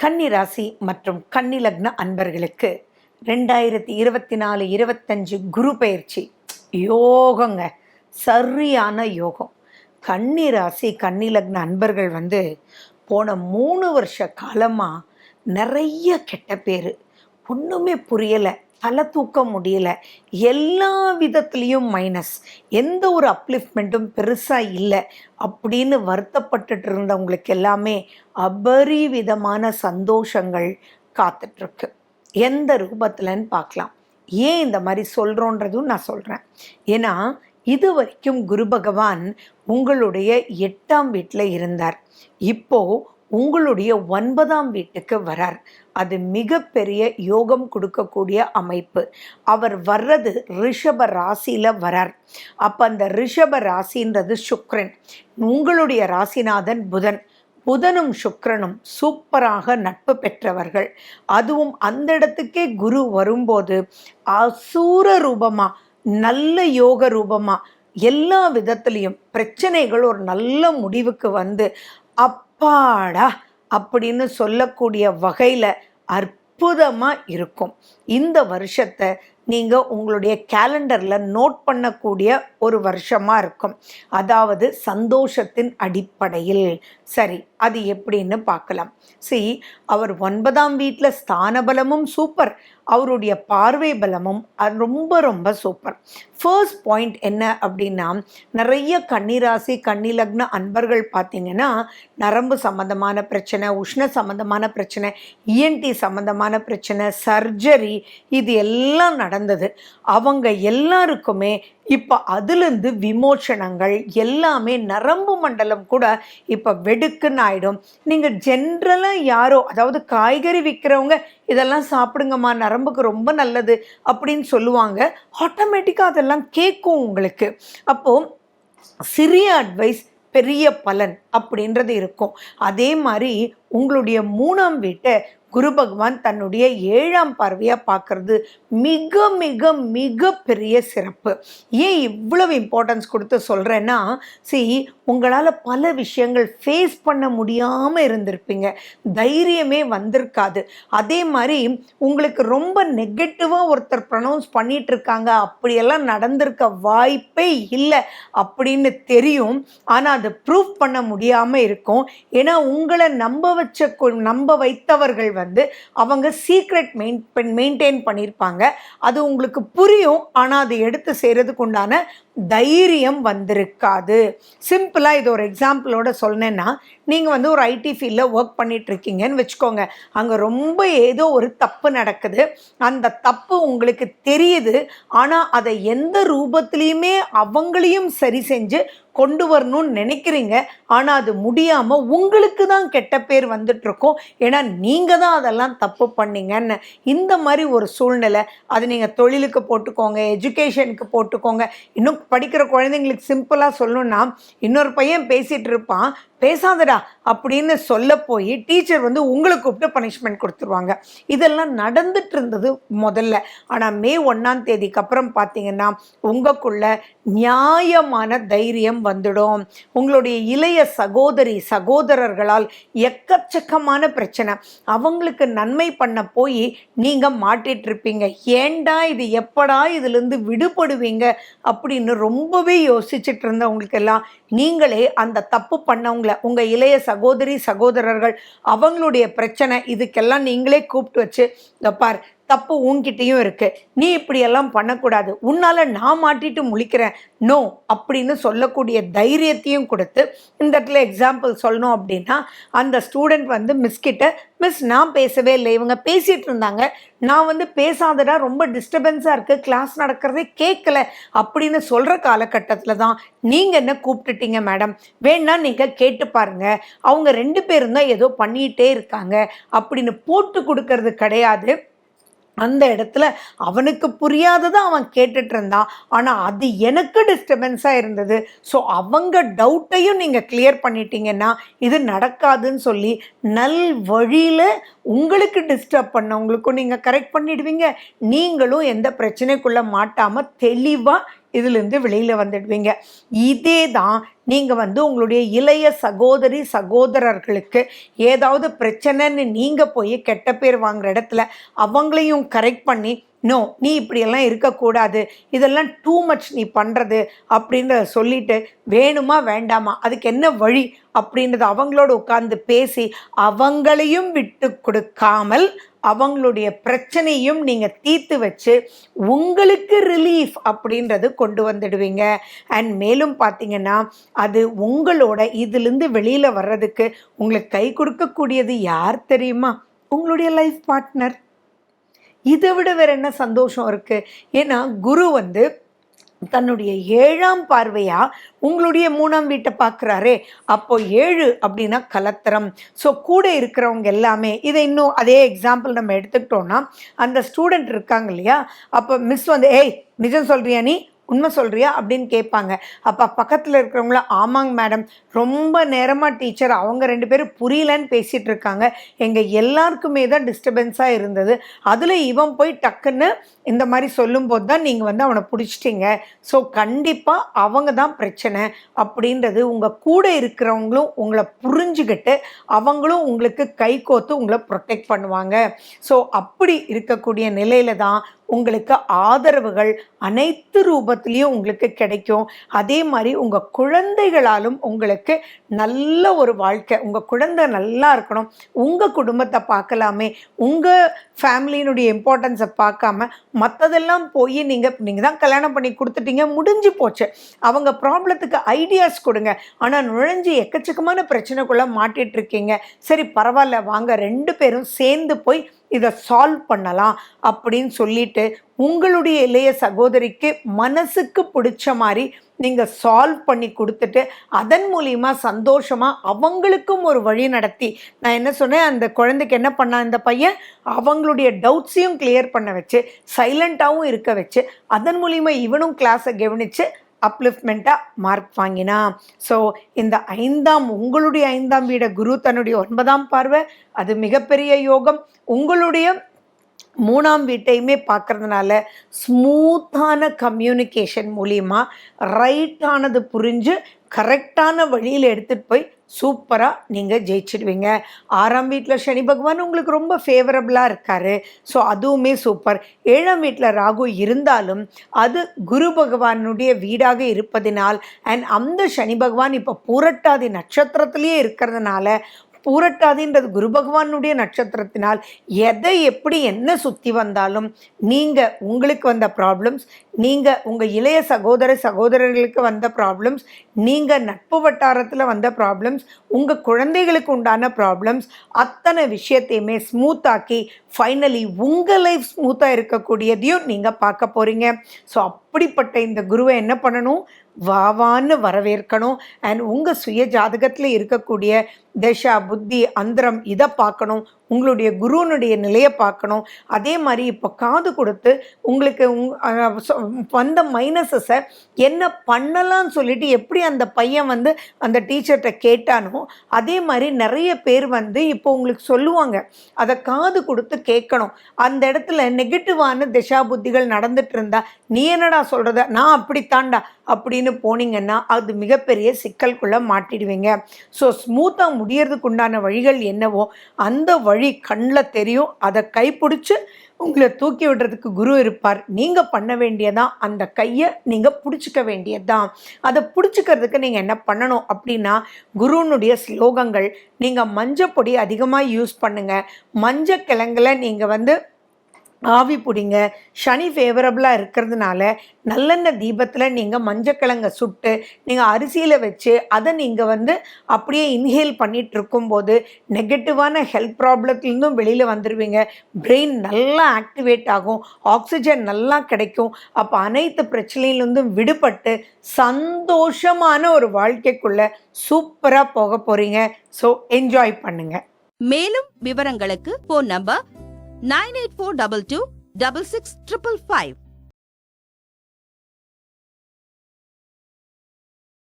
கன்னி ராசி மற்றும் கன்னி லக்ன அன்பர்களுக்கு 2024-25 குரு பெயர்ச்சி யோகங்க, சரியான யோகம். கன்னி ராசி கன்னி லக்ன அன்பர்கள் போன 3 வருஷ காலமாக நிறைய கெட்ட பேர், ஒன்றுமே புரியலை, தலை தூக்க முடியல, எல்லா விதத்துலேயும் மைனஸ், எந்த ஒரு அப்லிஃப்ட்மெண்ட்டும் பெருசாக இல்லை அப்படின்னு வருத்தப்பட்டுட்டு இருந்தவங்களுக்கு எல்லாமே அபரிவிதமான சந்தோஷங்கள் காத்துட்ருக்கு. எந்த ரூபத்தில்னு பார்க்கலாம். ஏன் இந்த மாதிரி சொல்கிறோன்றதும் நான் சொல்கிறேன். ஏன்னா இது வரைக்கும் குரு பகவான் உங்களுடைய 8ஆம் வீட்டில் இருந்தார். இப்போது உங்களுடைய 9ஆம் வீட்டுக்கு வரார். அது மிகப்பெரிய யோகம் கொடுக்கக்கூடிய அமைப்பு. அவர் வர்றது ரிஷப ராசியில் வரார். அப்போ அந்த ரிஷப ராசின்றது சுக்கிரன், உங்களுடைய ராசிநாதன் புதன். புதனும் சுக்கிரனும் சூப்பராக நட்பு பெற்றவர்கள். அதுவும் அந்த இடத்துக்கே குரு வரும்போது அசூர ரூபமாக, நல்ல யோக ரூபமாக, எல்லா விதத்துலேயும் பிரச்சனைகள் ஒரு நல்ல முடிவுக்கு அப்பாடா அப்படின்னு சொல்லக்கூடிய வகையில் அற்புதமாக இருக்கும். இந்த வருஷத்தை நீங்கள் உங்களுடைய கேலண்டரில் நோட் பண்ணக்கூடிய ஒரு வருஷமாக இருக்கும். அதாவது சந்தோஷத்தின் அடிப்படையில். சரி, அது எப்படின்னு பார்க்கலாம். அவர் 9ஆம் வீட்டில் ஸ்தான பலமும் சூப்பர், அவருடைய பார்வை பலமும் ரொம்ப ரொம்ப சூப்பர். ஃபர்ஸ்ட் பாயிண்ட் என்ன அப்படின்னா, நிறைய கன்னிராசி கன்னி லக்ன அன்பர்கள் பார்த்தீங்கன்னா நரம்பு சம்மந்தமான பிரச்சனை, உஷ்ண சம்மந்தமான பிரச்சனை, இஎன்டி சம்மந்தமான பிரச்சனை, சர்ஜரி, இது எல்லாம் நடந்தது. அவங்க எல்லாருக்குமே இப்போ அதுலேருந்து விமோச்சனங்கள் எல்லாமே, நரம்பு மண்டலம் கூட இப்போ வெடுக்குன்னு ஆகிடும். நீங்கள் ஜென்ரலாக யாரோ, அதாவது காய்கறி விற்கிறவங்க இதெல்லாம் சாப்பிடுங்கம்மா, நரம்புக்கு ரொம்ப நல்லது அப்படின்னு சொல்லுவாங்க. ஆட்டோமேட்டிக்காக அதெல்லாம் கேட்கும் உங்களுக்கு. அப்போது சிறிய அட்வைஸ் பெரிய பலன் அப்படின்றது இருக்கும். அதே மாதிரி உங்களுடைய 3ஆம் வீட்டை குரு பகவான் தன்னுடைய 7ஆம் பார்வையாக பார்க்கறது மிக மிக மிக பெரிய சிறப்பு. ஏன் இவ்வளவு இம்பார்ட்டன்ஸ் கொடுத்து சொல்கிறேன்னா, உங்களால் பல விஷயங்கள் ஃபேஸ் பண்ண முடியாமல் இருந்திருப்பீங்க, தைரியமே வந்திருக்காது. அதே மாதிரி உங்களுக்கு ரொம்ப நெகட்டிவாக ஒருத்தர் ப்ரொனவுன்ஸ் பண்ணிட்டு இருக்காங்க, அப்படியெல்லாம் நடந்திருக்க வாய்ப்பே இல்லை அப்படின்னு தெரியும். ஆனால் அது ப்ரூவ் பண்ண முடியாமல் இருக்கும். ஏன்னா உங்களை நம்ப வைத்தவர்கள் அவங்க சீக்ரெட் மெயின்டைன் பண்ணியிருப்பாங்க. அது உங்களுக்கு புரியும், ஆனால் அதை எடுத்து செய்கிறதுக்கு உண்டான தைரியம் வந்திருக்காது. சிம்பிளாக இது ஒரு எக்ஸாம்பிளோட சொன்னேன்னா, நீங்கள் ஒரு ஐடி ஃபீல்டில் ஒர்க் பண்ணிகிட்ருக்கீங்கன்னு வச்சுக்கோங்க. அங்கே ரொம்ப ஏதோ ஒரு தப்பு நடக்குது. அந்த தப்பு உங்களுக்கு தெரியுது, ஆனால் அதை எந்த ரூபத்துலேயுமே அவங்களையும் சரி செஞ்சு கொண்டு வரணும்னு நினைக்கிறீங்க. ஆனால் அது முடியாமல் உங்களுக்கு தான் கெட்ட பேர் வந்துட்டுருக்கோம். ஏன்னா நீங்கள் தான் அதெல்லாம் தப்பு பண்ணீங்கன்னு. இந்த மாதிரி ஒரு சூழ்நிலை, அது நீங்கள் தொழிலுக்கு போட்டுக்கோங்க, எஜுகேஷனுக்கு போட்டுக்கோங்க. இன்னும் படிக்கிற குழந்தைங்களுக்கு சிம்பிளாக சொல்லணும்னா, இன்னொரு பையன் பேசிகிட்டு இருப்பான், பேசாதடா அப்படின்னு சொல்ல போய் டீச்சர் உங்களை கூப்பிட்டு பனிஷ்மெண்ட் கொடுத்துருவாங்க. இதெல்லாம் நடந்துட்டு இருந்தது முதல்ல. ஆனால் மே 1ஆம் தேதிக்கு அப்புறம் பார்த்தீங்கன்னா உங்களுக்குள்ள நியாயமான தைரியம் வந்துடும். உங்களுடைய இளைய சகோதரி சகோதரர்களால் எக்கச்சக்கமான பிரச்சனை, அவங்களுக்கு நன்மை பண்ண போய் நீங்கள் மாட்டிட்டு இருப்பீங்க. ஏண்டா இது, எப்படா இதுலேருந்து விடுபடுவீங்க அப்படின்னு ரொம்பவே யோசிச்சுட்டு இருந்தவங்களுக்கெல்லாம் நீங்களே அந்த தப்பு பண்ணவங்கள, உங்கள் இளைய சகோதரி சகோதரர்கள் அவங்களுடைய பிரச்சனை, இதுக்கெல்லாம் நீங்களே கூப்பிட்டு வச்சு, பார் தப்பு உன்கிட்டையும் இருக்கு, நீ இப்படியெல்லாம் பண்ணக்கூடாது, உன்னால் நான் மாட்டிட்டு முழிக்கிறேன், நோ அப்படின்னு சொல்லக்கூடிய தைரியத்தையும் கொடுத்து. இந்த இடத்துல எக்ஸாம்பிள் சொல்லணும் அப்படின்னா, அந்த ஸ்டூடெண்ட் மிஸ்கிட்ட, மிஸ் நான் பேசவே இல்லை, இவங்க பேசிகிட்டு இருந்தாங்க, நான் பேசாதடா, ரொம்ப டிஸ்டர்பன்ஸாக இருக்குது, கிளாஸ் நடக்கிறதே கேட்கல அப்படின்னு சொல்கிற காலகட்டத்தில் தான் நீங்கள் என்ன கூப்பிட்டுட்டீங்க மேடம், வேணா நீங்கள் கேட்டு பாருங்கள், அவங்க 2 பேரும் தான் ஏதோ பண்ணிகிட்டே இருக்காங்க அப்படின்னு போட்டு கொடுக்கறது கிடையாது. அந்த இடத்துல அவனுக்கு புரியாததை அவன் கேட்டுட்டு இருந்தான், ஆனால் அது எனக்கு டிஸ்டர்பன்ஸாக இருந்தது. ஸோ அவங்க டவுட்டையும் நீங்கள் கிளியர் பண்ணிட்டீங்கன்னா இது நடக்காதுன்னு சொல்லி நல் வழியில் உங்களுக்கு டிஸ்டர்ப் பண்ணவங்களுக்கும் நீங்கள் கரெக்ட் பண்ணிடுவீங்க. நீங்களும் எந்த பிரச்சனைக்குள்ளே மாட்டாமல் தெளிவாக இதிலிருந்து வெளியில் வந்துடுவீங்க. இதே தான் நீங்கள் வந்து உங்களுடைய இளைய சகோதரி சகோதரர்களுக்கு ஏதாவது பிரச்சனைன்னு நீங்கள் போய் கெட்ட பேர் வாங்குகிற இடத்துல அவங்களையும் கரெக்ட் பண்ணி, நோ நீ இப்படியெல்லாம் இருக்கக்கூடாது, இதெல்லாம் டூ மச் நீ பண்ணுறது அப்படின்றத சொல்லிட்டு வேணுமா வேண்டாமா அதுக்கு என்ன வழி அப்படின்றத அவங்களோட உட்கார்ந்து பேசி அவங்களையும் விட்டு கொடுக்காமல் அவங்களுடைய பிரச்சனையும் நீங்கள் தீர்த்து வச்சு உங்களுக்கு ரிலீஃப் அப்படின்றது கொண்டு வந்துடுவீங்க. அண்ட் மேலும் பார்த்தீங்கன்னா அது உங்களோட இதிலிருந்து வெளியில் வர்றதுக்கு உங்களுக்கு கை கொடுக்கக்கூடியது யார் தெரியுமா? உங்களுடைய லைஃப் பார்ட்னர். இதை விட வேற என்ன சந்தோஷம் இருக்குது? ஏன்னா குரு வந்து தன்னுடைய 7ஆம் பார்வையா உங்களுடைய 3ஆம் வீட்டை பார்க்குறாரே. அப்போ 7 அப்படின்னா கலத்திரம். ஸோ கூட இருக்கிறவங்க எல்லாமே இதை இன்னும் அதே எக்ஸாம்பிள் நம்ம எடுத்துக்கிட்டோன்னா, அந்த ஸ்டூடெண்ட் இருக்காங்க இல்லையா, அப்போ மிஸ் வந்து ஏய் நிஜம் சொல்கிறியா, நீ உண்மை சொல்கிறியா அப்படின்னு கேட்பாங்க. அப்போ பக்கத்தில் இருக்கிறவங்கள ஆமாங்க மேடம், ரொம்ப நேரமாக டீச்சர் அவங்க 2 பேரும் புரியலன்னு பேசிகிட்டு இருக்காங்க, எங்கள் எல்லாருக்குமே தான் டிஸ்டர்பன்ஸாக இருந்தது, அதில் இவன் போய் டக்குன்னு இந்த மாதிரி சொல்லும்போது தான் நீங்கள் வந்து அவனை பிடிச்சிட்டிங்க, ஸோ கண்டிப்பாக அவங்க தான் பிரச்சனை அப்படின்றது உங்கள் கூட இருக்கிறவங்களும் உங்களை புரிஞ்சுக்கிட்டு அவங்களும் உங்களுக்கு கை கோத்து உங்களை ப்ரொடெக்ட் பண்ணுவாங்க. ஸோ அப்படி இருக்கக்கூடிய நிலையில தான் உங்களுக்கு ஆதரவுகள் அனைத்து ரூபத்திலையும் உங்களுக்கு கிடைக்கும். அதே மாதிரி உங்கள் குழந்தைகளாலும் உங்களுக்கு நல்ல ஒரு வாழ்க்கை, உங்கள் குழந்தை நல்லா இருக்கணும், உங்கள் குடும்பத்தை பார்க்கலாமே, உங்கள் ஃபேமிலியினுடைய இம்பார்ட்டன்ஸை பார்க்காம மற்றதெல்லாம் போய் நீங்கள் தான் கல்யாணம் பண்ணி கொடுத்துட்டீங்க, முடிஞ்சு போச்சு, அவங்க ப்ராப்ளத்துக்கு ஐடியாஸ் கொடுங்க, ஆனால் நுழைஞ்சு எக்கச்சக்கமான பிரச்சனைக்குள்ளே மாட்டிகிட்டு இருக்கீங்க, சரி பரவாயில்ல வாங்க 2 பேரும் சேர்ந்து போய் இதை சால்வ் பண்ணலாம் அப்படின்னு சொல்லிட்டு உங்களுடைய இளைய சகோதரிக்கு மனசுக்கு பிடிச்ச மாதிரி நீங்கள் சால்வ் பண்ணி கொடுத்துட்டு அதன் மூலிமா சந்தோஷமாக அவங்களுக்கும் ஒரு வழி நடத்தி, நான் என்ன சொன்னேன், அந்த குழந்தைக்கு என்ன பண்ணான் இந்த பையன், அவங்களுடைய டவுட்ஸையும் கிளியர் பண்ண வச்சு சைலண்ட்டாகவும் இருக்க வச்சு அதன் மூலிமா இவனும் கிளாஸை கவனித்து அப்லிஃப்ட்மெண்ட்டாக மார்க் வாங்கினா. ஸோ இந்த உங்களுடைய 5ஆம் வீட குரு தன்னுடைய 9ஆம் பார்வை, அது மிகப்பெரிய யோகம். உங்களுடைய 3ஆம் வீட்டையுமே பார்க்கறதுனால ஸ்மூத்தான கம்யூனிகேஷன் மூலிமா ரைட்டானது புரிஞ்சு கரெக்டான வழியில் எடுத்துகிட்டு போய் சூப்பராக நீங்கள் ஜெயிச்சிடுவீங்க. 6ஆம் வீட்டில் சனி பகவான் உங்களுக்கு ரொம்ப ஃபேவரபுளாக இருக்கார், ஸோ அதுவுமே சூப்பர். 7ஆம் வீட்டில் ராகு இருந்தாலும் அது குரு பகவானுடைய வீடாக இருப்பதினால் அண்ட் அந்த சனி பகவான் இப்போ பூரட்டாதி நட்சத்திரத்திலேயே இருக்கிறதுனால, பூரட்டாதின்றது குரு பகவானுடைய நட்சத்திரத்தினால் எதை எப்படி என்ன சுற்றி வந்தாலும் நீங்கள் உங்களுக்கு வந்த ப்ராப்ளம்ஸ், நீங்கள் உங்கள் இளைய சகோதரர்களுக்கு வந்த ப்ராப்ளம்ஸ், நீங்கள் நட்பு வட்டாரத்தில் வந்த ப்ராப்ளம்ஸ், உங்கள் குழந்தைகளுக்கு உண்டான ப்ராப்ளம்ஸ், அத்தனை விஷயத்தையுமே ஸ்மூத்தாக்கி ஃபைனலி உங்கள் லைஃப் ஸ்மூத்தாக இருக்கக்கூடியதையும் நீங்கள் பார்க்க போகிறீங்க. ஸோ அப்படிப்பட்ட இந்த குருவை என்ன பண்ணணும், வாவான்னு வரவேற்கணும். அண்ட் உங்கள் சுய ஜாதகத்தில் இருக்கக்கூடிய தசா புத்தி அந்தரம் இதை பார்க்கணும், உங்களுடைய குருவனுடைய நிலையை பார்க்கணும். அதே மாதிரி இப்போ காது கொடுத்து உங்களுக்கு வந்த மைனஸஸை என்ன பண்ணலான்னு சொல்லிட்டு எப்படி அந்த பையன் வந்து அந்த டீச்சர்கிட்ட கேட்டானோ அதே மாதிரி நிறைய பேர் வந்து இப்போ உங்களுக்கு சொல்லுவாங்க, அதை காது கொடுத்து கேட்கணும். அந்த இடத்துல நெகட்டிவான திசா புத்திகள் நடந்துட்டு இருந்தா நீ என்னடா சொல்கிறத, நான் அப்படித்தாண்டா அப்படின்னு போனீங்கன்னா அது மிகப்பெரிய சிக்கலுக்குள்ளே மாட்டிடுவீங்க. ஸோ ஸ்மூத்தாக முடியறதுக்கு உண்டான வழிகள் என்னவோ அந்த வழி கண்ணில் தெரியும், அதை கைப்பிடிச்சு உங்களை தூக்கி விடுறதுக்கு குரு இருப்பார். நீங்கள் பண்ண வேண்டியதான் அந்த கையை நீங்கள் பிடிச்சிக்க வேண்டியதுதான். அதை பிடிச்சிக்கிறதுக்கு நீங்கள் என்ன பண்ணணும் அப்படின்னா, குருனுடைய ஸ்லோகங்கள், நீங்கள் மஞ்சள் பொடி அதிகமாக யூஸ் பண்ணுங்கள், மஞ்சள் கிழங்குல நீங்கள் வந்து ஆவி பிடிங்க. சனி ஃபேவரபுளாக இருக்கிறதுனால நல்லெண்ணெய் தீபத்தில் நீங்கள் மஞ்சக்கிழங்க சுட்டு நீங்கள் அரிசியில் வச்சு அதை நீங்கள் வந்து அப்படியே இன்ஹேல் பண்ணிகிட்டு இருக்கும்போது நெகட்டிவான ஹெல்த் ப்ராப்ளத்துலேருந்தும் வெளியில் வந்துடுவீங்க. பிரெயின் நல்லா ஆக்டிவேட் ஆகும், ஆக்சிஜன் நல்லா கிடைக்கும். அப்போ அனைத்து பிரச்சனையிலேருந்தும் விடுபட்டு சந்தோஷமான ஒரு வாழ்க்கைக்குள்ளே சூப்பராக போக போகிறீங்க. ஸோ என்ஜாய் பண்ணுங்கள். மேலும் விவரங்களுக்கு ஃபோன் நம்பர் 9842266555.